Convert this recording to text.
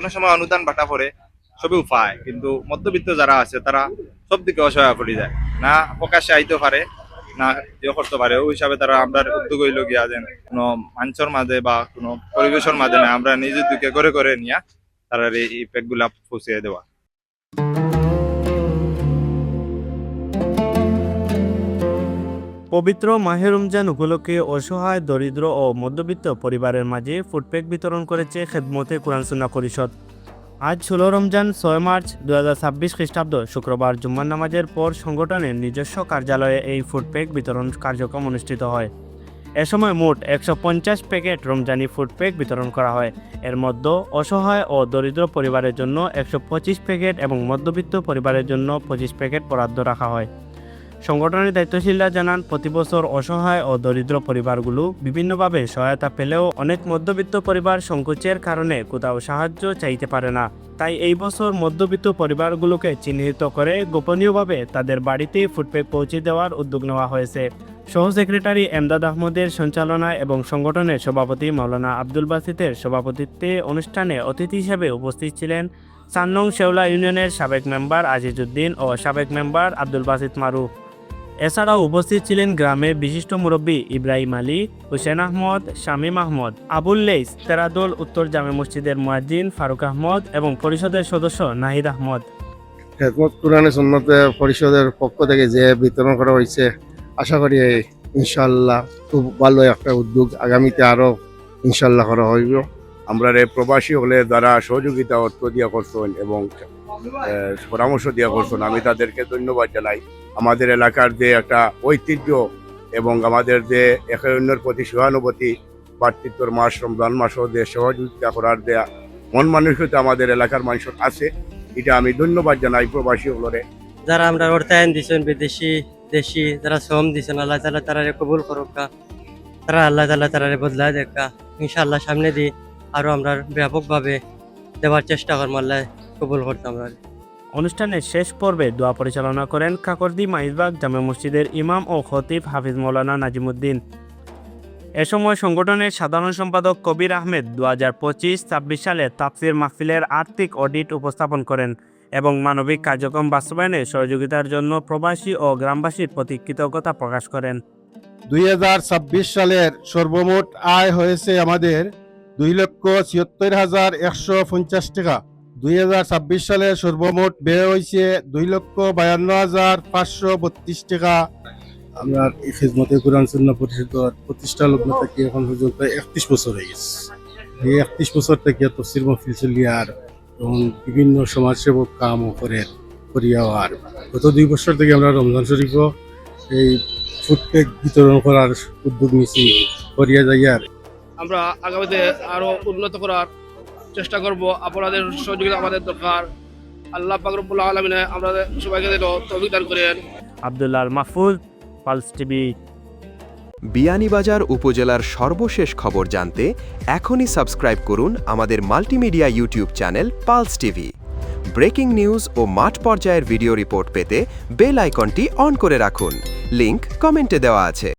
কোনো সময় অনুদান বাটা পড়ে সবই উপায়, কিন্তু মধ্যবিত্ত যারা আছে তারা সব দিকে অসহায় পড়ে যায়, না প্রকাশ্যে আইতে পারে না ইয়ে করতে পারে। ওই হিসাবে তারা আমরা উদ্যোগ হইল গিয়া যেন কোনো মানুষের মাঝে বা কোনো পরিবেশের মাঝে না আমরা নিজের দিকে করে করে নিয়া তারা এই প্যাক গুলা পৌঁছিয়ে দেওয়া। পবিত্র মাহে রমজান উপলক্ষে অসহায় দরিদ্র ও মধ্যবিত্ত পরিবারের মাঝে ফুডপ্যাক বিতরণ করেছে খেদমতে কোরআন সুন্নাহ পরিষদ। আজ 16 রমজান 6 মার্চ 2026 খ্রিস্টাব্দ শুক্রবার জুম্মার নামাজের পর সংগঠনের নিজস্ব কার্যালয়ে এই ফুডপ্যাক বিতরণ কার্যক্রম অনুষ্ঠিত হয়। এ সময় মোট 150 প্যাকেট রমজানি ফুডপ্যাক বিতরণ করা হয়। এর মধ্যে অসহায় ও দরিদ্র পরিবারের জন্য 125 প্যাকেট এবং মধ্যবিত্ত পরিবারের জন্য 25 প্যাকেট বরাদ্দ রাখা হয়। সংগঠনের দায়িত্বশীলরা জানান, প্রতি বছর অসহায় ও দরিদ্র পরিবারগুলো বিভিন্নভাবে সহায়তা পেলেও অনেক মধ্যবিত্ত পরিবার সংকোচের কারণে কোথাও সাহায্য চাইতে পারে না। তাই এই বছর মধ্যবিত্ত পরিবারগুলোকে চিহ্নিত করে গোপনীয়ভাবে তাদের বাড়িতে ফুডপ্যাক পৌঁছে দেওয়ার উদ্যোগ নেওয়া হয়েছে। সহ সেক্রেটারি এমদাদ আহমদের সঞ্চালনায় এবং সংগঠনের সভাপতি মাওলানা আব্দুল বাসিতের সভাপতিত্বে অনুষ্ঠানে অতিথি হিসেবে উপস্থিত ছিলেন 4 নং শেওলা ইউনিয়নের সাবেক মেম্বার আজিজউদ্দিন ও সাবেক মেম্বার আব্দুল বাসিত মারুফ। এছাড়াও উপস্থিত ছিলেন গ্রামের বিশিষ্ট মুরব্বী ইব্রাহিম আলী, হুসেন আহমদ, শামীম আহমদ, আবুল লেইস, তেরাদোল উত্তর জামে মসজিদের মুয়াজ্জিন ফারুক আহমদ এবং পরিষদের সদস্য নাহিদ আহমদ। খেদমত কোরআন সুন্নাহ পরিষদের পক্ষ থেকে যে বিতরণ করা হয়েছে, আশা করি ইনশাআল্লাহ খুব ভালো একটা উদ্যোগ, আগামীতে আরো ইনশাআল্লাহ করা হইব। আমরা প্রবাসী হলে যারা সহযোগিতা অর্থ দিয়া করছেন এবং পরামর্শ দিয়া করছেন, আমি তাদেরকে ধন্যবাদ জানাই। আমাদের এলাকার যে একটা ঐতিহ্য এবং আমাদের যে একে অন্যের প্রতি সহানুভূতি, ভাতৃত্বর মাস রমজান মাসও যে সহযোগিতা করার দেয়া মন মানসিকতা আমাদের এলাকার মানুষের আছে, এটা আমি ধন্যবাদ জানাই প্রবাসী হলরে। যারা আমরা অর্থায়ন দিচ্ছেন, বিদেশি দেশি যারা শ্রম দিচ্ছেন, আল্লাহ তাআলা তারা কবুল করুক, তারা আল্লাহ তাআলা তারা বদলায় দেখা। ইনশাআল্লাহ সামনে দিয়ে আরো আমরা ব্যাপকভাবে দেওয়ার চেষ্টা করবো, আল্লাহ কবুল করতে আমরা। অনুষ্ঠানের শেষ পর্বে দোয়া পরিচালনা করেন কাকরদি মাইজবাগ জামে মসজিদের ইমাম ও খতিব হাফিজ মাওলানা নাজিমুদ্দিন। এ সময় সংগঠনের সাধারণ সম্পাদক কবির আহমেদ 2025-26 সালে তাফসির মাহফিলের আর্থিক অডিট উপস্থাপন করেন এবং মানবিক কার্যক্রম বাস্তবায়নে সহযোগিতার জন্য প্রবাসী ও গ্রামবাসীর প্রতি কৃতজ্ঞতা প্রকাশ করেন। 2026 সালের সর্বমোট আয় হয়েছে আমাদের 2,76,150 টাকা। 2026 সালে সর্বমোট ব্যয় হয়েছে 2,52,532 টাকা। আমরা এই খেদমতে কোরআন সুন্নাহ পরিষদের প্রতিষ্ঠা লগ্ন থেকে এখন পর্যন্ত 31 বছর হয়ে গেছে। এই 31 বছর থেকে তফসির মাহফিল চলিয়ার এবং বিভিন্ন সমাজসেবক কামও করিয়ার গত 2 বছর থেকে আমরা রমজান শরীফ এই ফুডপ্যাক বিতরণ করার উদ্যোগ নিয়েছি করিয়া যাইয়ার। আমরা আগামীতে আরো উন্নত করার চেষ্টা করব। আপনাদের সহযোগিতা আমাদের দরকার। আল্লাহ পাক রব্বুল আলামিন আমাদের সবাইকে যেন তৌফিক দান করেন। Abdullah Mahfuz, Pulse TV. বিয়ানীবাজার উপজেলার সর্বশেষ খবর জানতে এখনই সাবস্ক্রাইব করুন আমাদের multimedia YouTube channel Pulse TV. Breaking news ও মাঠ পর্যায়ের ভিডিও রিপোর্ট পেতে বেল আইকনটি অন করে রাখুন। লিংক কমেন্টে দেওয়া আছে।